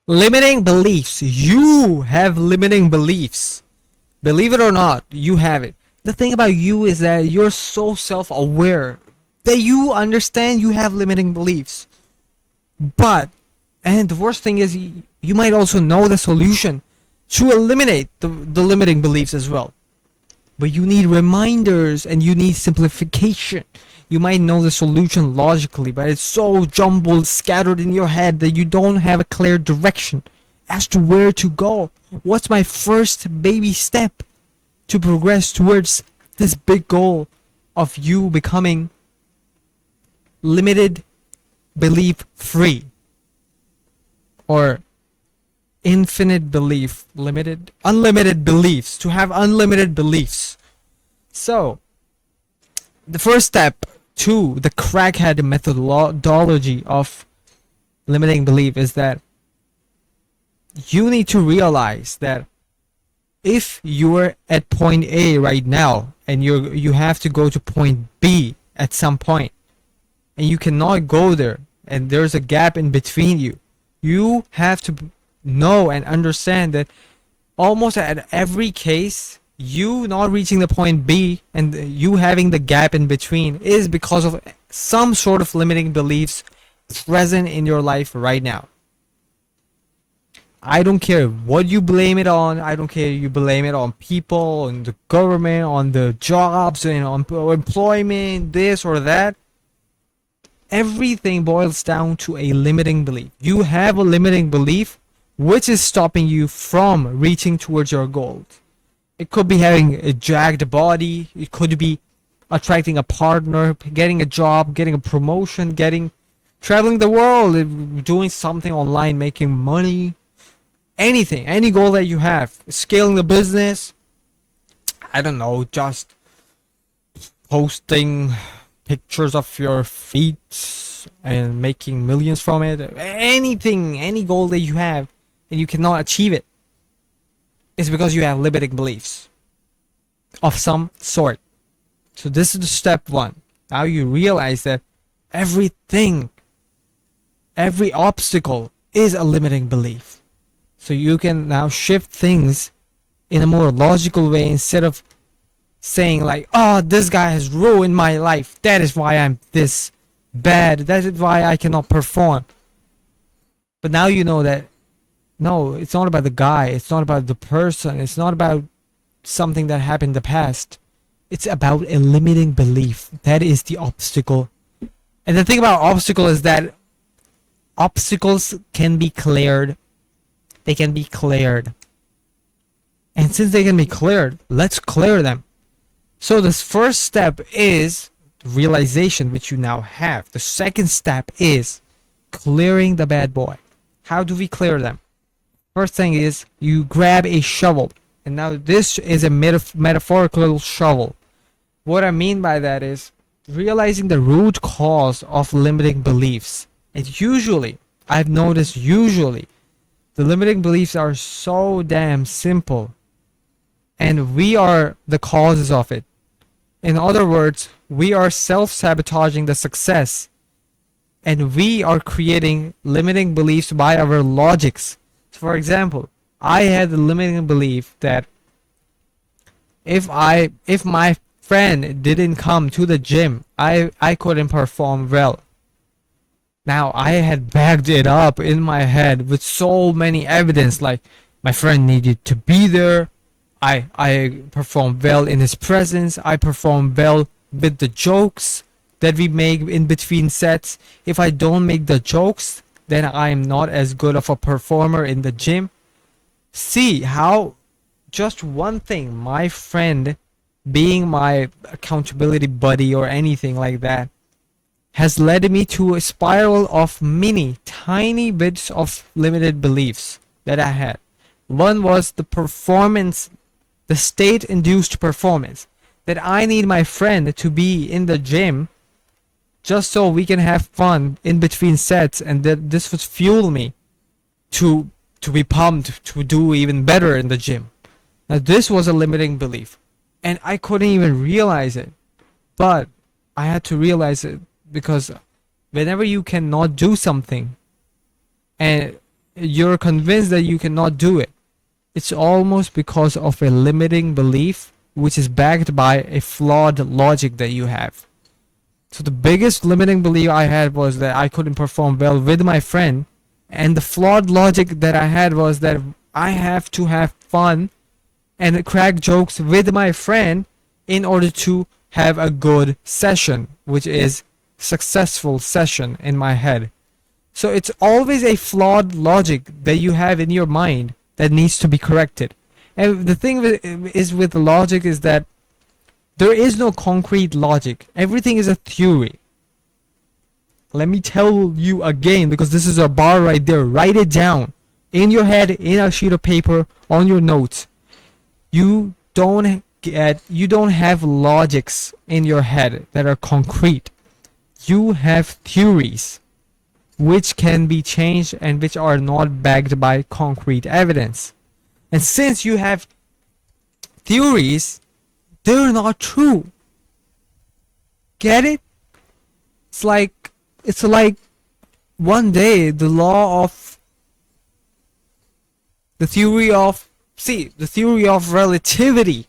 Limiting beliefs. You have limiting beliefs. Believe it or not, you have it. The thing about you is that you're so self-aware that you understand you have limiting beliefs. But, and the worst thing is, you might also know the solution to eliminate the limiting beliefs as well. But you need reminders and you need simplification. You might know the solution logically, but it's so jumbled, scattered in your head that you don't have a clear direction as to where to go. What's my first baby step to progress towards this big goal of you becoming limited belief free, or infinite belief, unlimited beliefs, to have unlimited beliefs. So the first step to the crackhead methodology of limiting belief is that you need to realize that if you're at point A right now and you have to go to point B at some point, and you cannot go there, and there's a gap in between you, you have to know and understand that almost at every case, you not reaching the point B and you having the gap in between is because of some sort of limiting beliefs present in your life right now. I don't care what you blame it on. I don't care you blame it on people, on the government, on the jobs, and on employment, this or that. Everything boils down to a limiting belief. You have a limiting belief which is stopping you from reaching towards your goals. It could be having a jacked body. It could be attracting a partner, getting a job, getting a promotion, traveling the world, doing something online, making money. Anything, any goal that you have, scaling the business, I don't know, just posting pictures of your feet and making millions from it. Anything, any goal that you have and you cannot achieve it, it's because you have limiting beliefs of some sort. So this is the step one. Now you realize that everything, every obstacle is a limiting belief. So you can now shift things in a more logical way instead of saying like, oh, this guy has ruined my life. That is why I'm this bad. That is why I cannot perform. But now you know that, no, it's not about the guy. It's not about the person. It's not about something that happened in the past. It's about a limiting belief. That is the obstacle. And the thing about obstacle is that obstacles can be cleared. They can be cleared. And since they can be cleared, let's clear them. So this first step is realization, which you now have. The second step is clearing the bad boy. How do we clear them? First thing is you grab a shovel. And now this is a metaphorical shovel. What I mean by that is realizing the root cause of limiting beliefs. And usually, I've noticed the limiting beliefs are so damn simple, and we are the causes of it. In other words, we are self-sabotaging the success, and we are creating limiting beliefs by our logics. So for example, I had the limiting belief that if my friend didn't come to the gym, I couldn't perform well. Now I had backed it up in my head with so many evidence, like my friend needed to be there. I performed well in his presence. I performed well with the jokes that we make in between sets. If I don't make the jokes, then I am not as good of a performer in the gym. See how just one thing, my friend being my accountability buddy or anything like that, has led me to a spiral of tiny bits of limited beliefs that I had. One was the performance, the state-induced performance, that I need my friend to be in the gym just so we can have fun in between sets, and that this would fuel me to be pumped to do even better in the gym. Now this was a limiting belief, and I couldn't even realize it, but I had to realize it, because whenever you cannot do something and you're convinced that you cannot do it, it's almost because of a limiting belief which is backed by a flawed logic that you have. So the biggest limiting belief I had was that I couldn't perform well with my friend, and the flawed logic that I had was that I have to have fun and crack jokes with my friend in order to have a good session, which is successful session in my head. So it's always a flawed logic that you have in your mind that needs to be corrected. And the thing with logic is that there is no concrete logic. Everything is a theory. Let me tell you again, because this is a bar right there. Write it down in your head, in a sheet of paper, on your notes. You don't have logics in your head that are concrete. You have theories which can be changed and which are not backed by concrete evidence. And since you have theories, they're not true. Get it? It's like one day the theory of relativity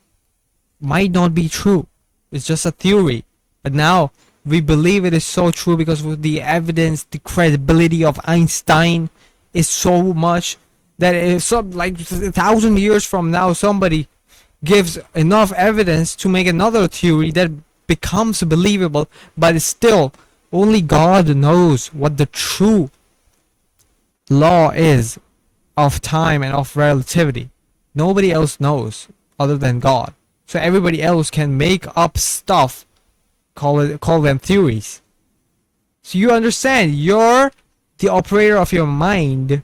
might not be true. It's just a theory. But now we believe it is so true because with the evidence, the credibility of Einstein is so much that if 1,000 years from now somebody gives enough evidence to make another theory that becomes believable, but still only God knows what the true law is of time and of relativity. Nobody else knows other than God. So everybody else can make up stuff, call them theories. So you understand, you're the operator of your mind,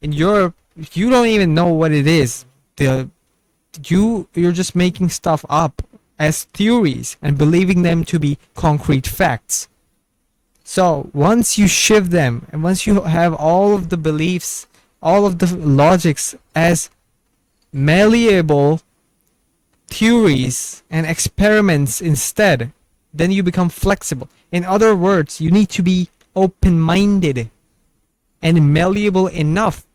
and you don't even know what it is. You're just making stuff up as theories and believing them to be concrete facts. So once you shift them, and once you have all of the beliefs, all of the logics as malleable theories and experiments instead, then you become flexible. In other words, you need to be open-minded and malleable enough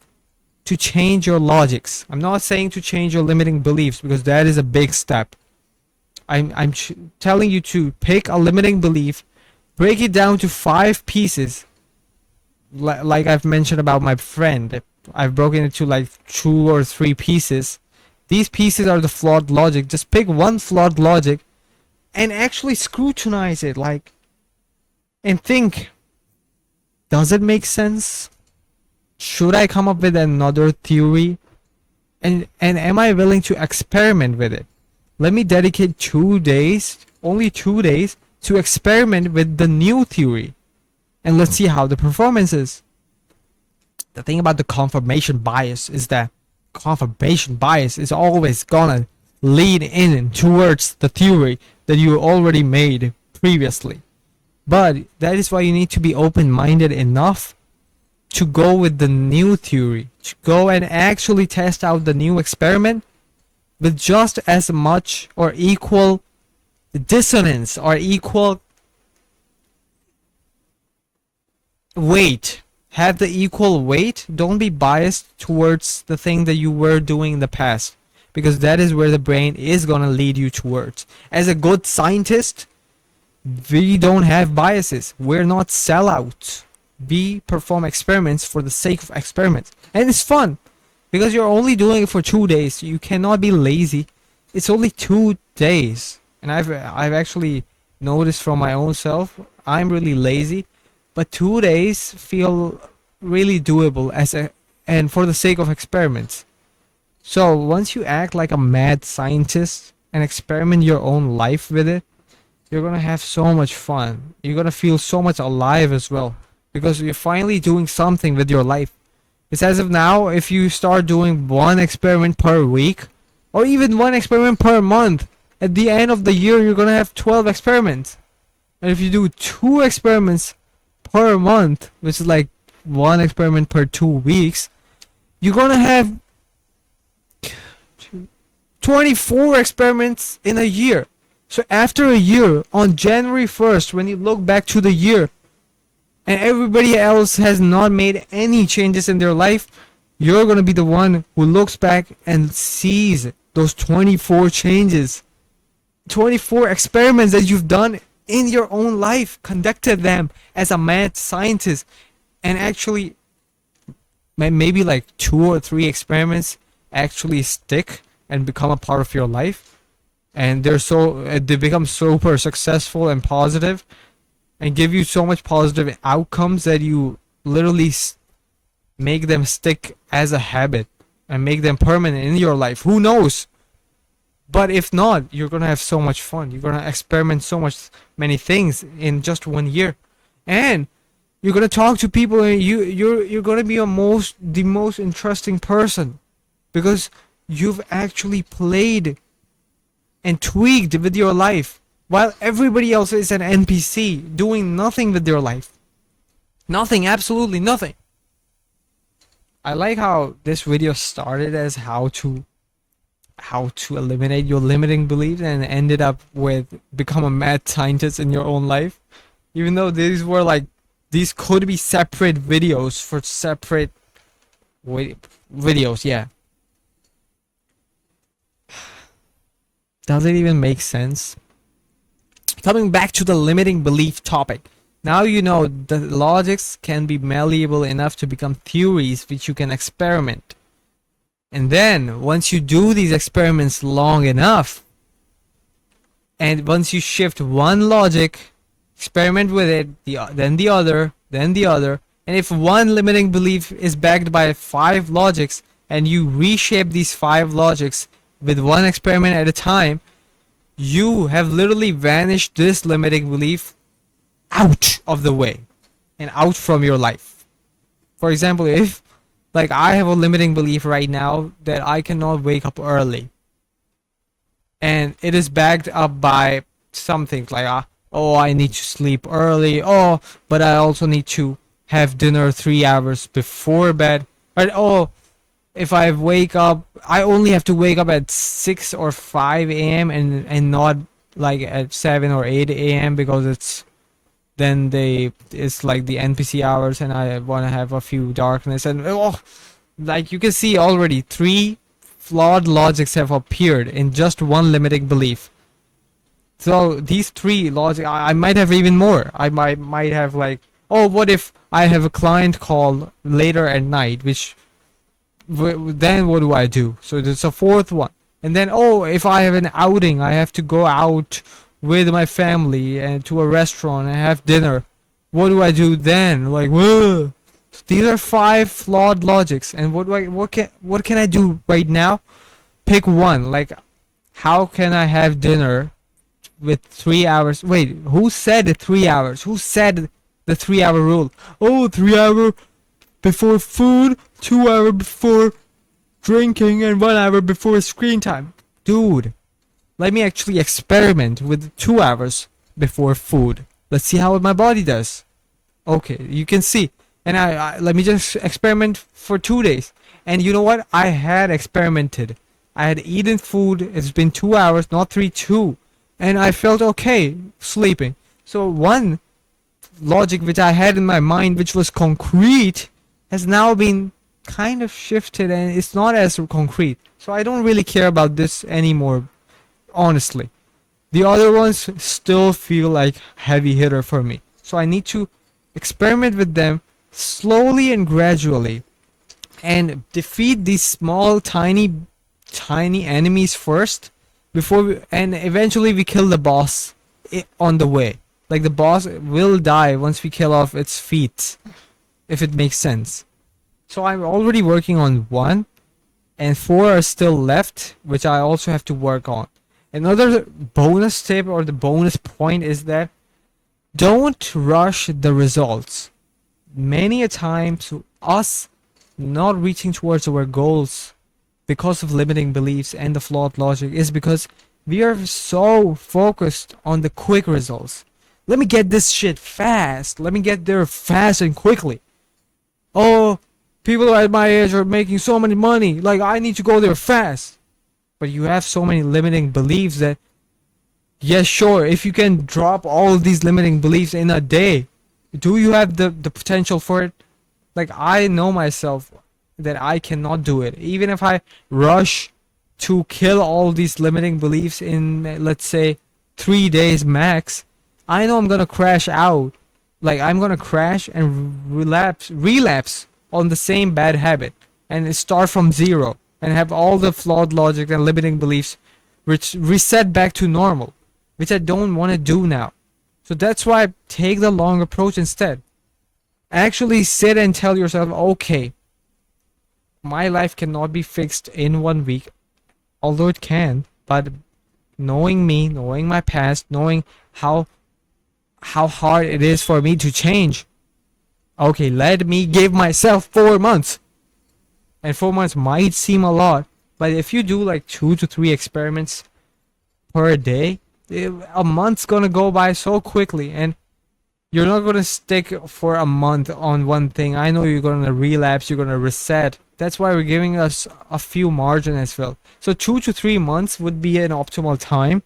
to change your logics. I'm not saying to change your limiting beliefs, because that is a big step. I'm telling you to pick a limiting belief, break it down to 5 pieces, like I've mentioned about my friend. I've broken it to like 2 or 3 pieces. These pieces are the flawed logic. Just pick one flawed logic and actually scrutinize it, and think, does it make sense? Should I come up with another theory? And am I willing to experiment with it? Let me dedicate 2 days, only 2 days, to experiment with the new theory. And let's see how the performance is. The thing about the confirmation bias is that confirmation bias is always gonna lead in towards the theory that you already made previously. But that is why you need to be open-minded enough to go with the new theory, to go and actually test out the new experiment with just as much or equal dissonance or equal weight. Have the equal weight. Don't be biased towards the thing that you were doing in the past, because that is where the brain is gonna lead you towards. As a good scientist, we don't have biases. We're not sellouts. We perform experiments for the sake of experiments, and it's fun because you're only doing it for 2 days. You cannot be lazy. It's only 2 days, and I've actually noticed from my own self, I'm really lazy, but 2 days feel really doable and for the sake of experiments. So once you act like a mad scientist and experiment your own life with it, you're gonna have so much fun. You're gonna feel so much alive as well, because you're finally doing something with your life. It's as of now, if you start doing 1 experiment per week, or even 1 experiment per month, at the end of the year you're gonna have 12 experiments. And if you do 2 experiments per month, which is like 1 experiment per 2 weeks, you're gonna have 24 experiments in a year. So after a year, on January 1st, when you look back to the year, and everybody else has not made any changes in their life, You're gonna be the one who looks back and sees those 24 changes, 24 experiments that you've done in your own life, conducted them as a mad scientist, and actually maybe like 2 or 3 experiments actually stick and become a part of your life, and they become super successful and positive and give you so much positive outcomes that you literally make them stick as a habit and make them permanent in your life. Who knows? But if not, you're gonna have so much fun. You're gonna experiment so many things in just 1 year, and you're gonna talk to people, and you're gonna be the most interesting person, because you've actually played and tweaked with your life, while everybody else is an NPC doing nothing with their life. Nothing, absolutely nothing. I like how this video started as how to eliminate your limiting beliefs and ended up with become a mad scientist in your own life. Even though these could be separate videos for separate videos, yeah. Does it even make sense? Coming back to the limiting belief topic. Now you know the logics can be malleable enough to become theories which you can experiment. And then, once you do these experiments long enough, and once you shift one logic, experiment with it, then the other, and if one limiting belief is backed by 5 logics, and you reshape these 5 logics with one experiment at a time, you have literally vanished this limiting belief out of the way and out from your life. For example, if like I have a limiting belief right now that I cannot wake up early, and it is backed up by something like oh, I need to sleep early, oh, but I also need to have dinner 3 hours before bed, or oh, if I wake up, I only have to wake up at 6 or 5 a.m. and not like at 7 or 8 a.m. because it's like the NPC hours, and I want to have a few darkness, and oh, like you can see already 3 flawed logics have appeared in just one limiting belief. So these 3 logic, I might have even more. I might have like, oh, what if I have a client call later at night, which then what do I do? So there's a 4th one. And then, oh, if I have an outing, I have to go out with my family and to a restaurant and have dinner. What do I do then? Like, whoa. These are 5 flawed logics, and what can I do right now? Pick one. Like, how can I have dinner with 3 hours? Wait, who said 3 hours? Who said the 3-hour rule? Oh, 3 hour before food, 2 hour before drinking, and 1 hour before screen time. Dude, let me actually experiment with 2 hours before food. Let's see how my body does. Okay, you can see. And I let me just experiment for 2 days. And you know what? I had experimented. I had eaten food. It's been 2 hours, not 3, 2. And I felt okay sleeping. So one logic which I had in my mind, which was concrete, has now been kind of shifted, and it's not as concrete. So I don't really care about this anymore, honestly. The other ones still feel like heavy hitter for me. So I need to experiment with them slowly and gradually, and defeat these small tiny enemies first, and eventually we kill the boss on the way. Like, the boss will die once we kill off its feet, if it makes sense. So I'm already working on 1, and 4 are still left, which I also have to work on. Another bonus tip, or the bonus point, is that don't rush the results. Many a times, us not reaching towards our goals because of limiting beliefs and the flawed logic is because we are so focused on the quick results. Let me get this shit fast. Let me get there fast and quickly. Oh, people at my age are making so much money. Like, I need to go there fast. But you have so many limiting beliefs that, yes, sure, if you can drop all of these limiting beliefs in a day, do you have the potential for it? Like, I know myself. that I cannot do it. Even if I rush to kill all these limiting beliefs in, let's say, 3 days max, I know I'm gonna crash out. Like, I'm gonna crash and relapse on the same bad habit and start from zero and have all the flawed logic and limiting beliefs which reset back to normal, which I don't want to do now. So that's why take the long approach instead. Actually sit and tell yourself, okay, my life cannot be fixed in 1 week, although it can, but knowing me, knowing my past, knowing how hard it is for me to change, okay, let me give myself 4 months. And 4 months might seem a lot, but if you do like 2 to 3 experiments per day, a month's gonna go by so quickly, and you're not gonna stick for a month on one thing. I know you're gonna relapse, you're gonna reset. That's why we're giving us a few margin as well. So 2 to 3 months would be an optimal time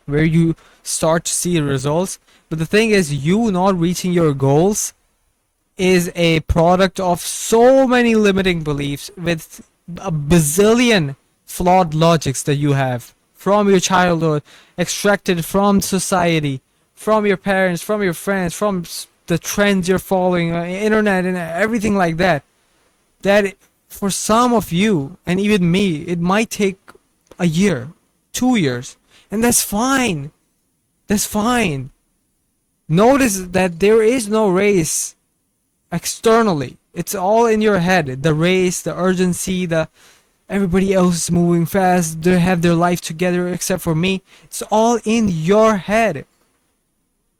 where you start to see results. But the thing is, you not reaching your goals is a product of so many limiting beliefs with a bazillion flawed logics that you have from your childhood, extracted from society, from your parents, from your friends, from the trends you're following, internet and everything like that. That for some of you and even me, it might take a year, 2 years, and that's fine. That's fine. Notice that there is no race externally. It's all in your head. The race, the urgency, the everybody else is moving fast, they have their life together except for me. It's all in your head.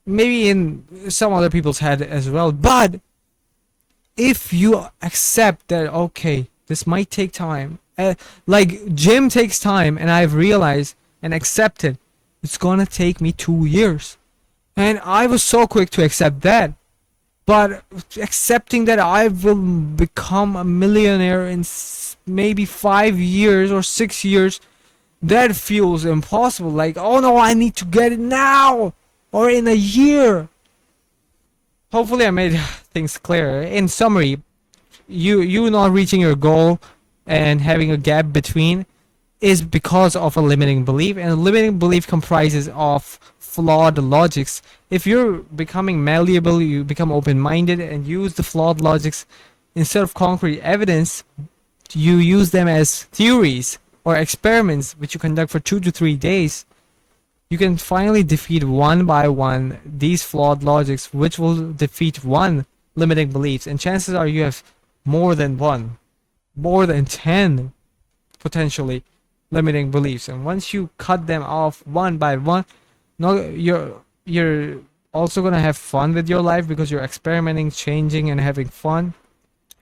Maybe in some other people's head as well. But if you accept that, okay, this might take time, like gym takes time, and I've realized and accepted it's gonna take me 2 years, and I was so quick to accept that. But accepting that I will become a millionaire in maybe 5 years or 6 years, that feels impossible. Like, oh no, I need to get it now or in a year. Hopefully I made things clear. In summary, you not reaching your goal and having a gap between is because of a limiting belief, and a limiting belief comprises of flawed logics. If you're becoming malleable, you become open-minded and use the flawed logics instead of concrete evidence. You use them as theories or experiments which you conduct for 2 to 3 days. You can finally defeat one by one these flawed logics, which will defeat one limiting beliefs, and chances are you have more than one, more than 10 potentially limiting beliefs. And once you cut them off one by one, no, you're also gonna have fun with your life because you're experimenting, changing, and having fun.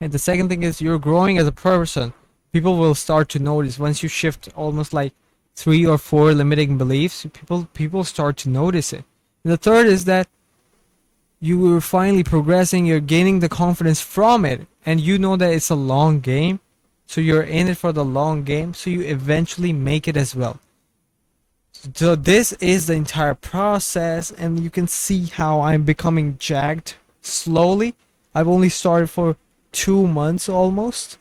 And the second thing is you're growing as a person. People will start to notice once you shift almost like 3 or 4 limiting beliefs. People start to notice it. And the third is that you are finally progressing. You're gaining the confidence from it, and you know that it's a long game. So you're in it for the long game, so you eventually make it as well. So this is the entire process, and you can see how I'm becoming jacked slowly. I've only started for 2 months almost,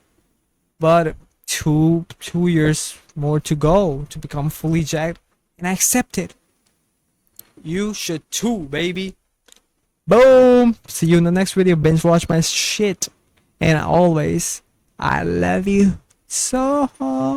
but two years more to go to become fully jacked, and I accept it. You should too, baby. Boom! See you in the next video. Binge watch my shit, and always, I love you so hard.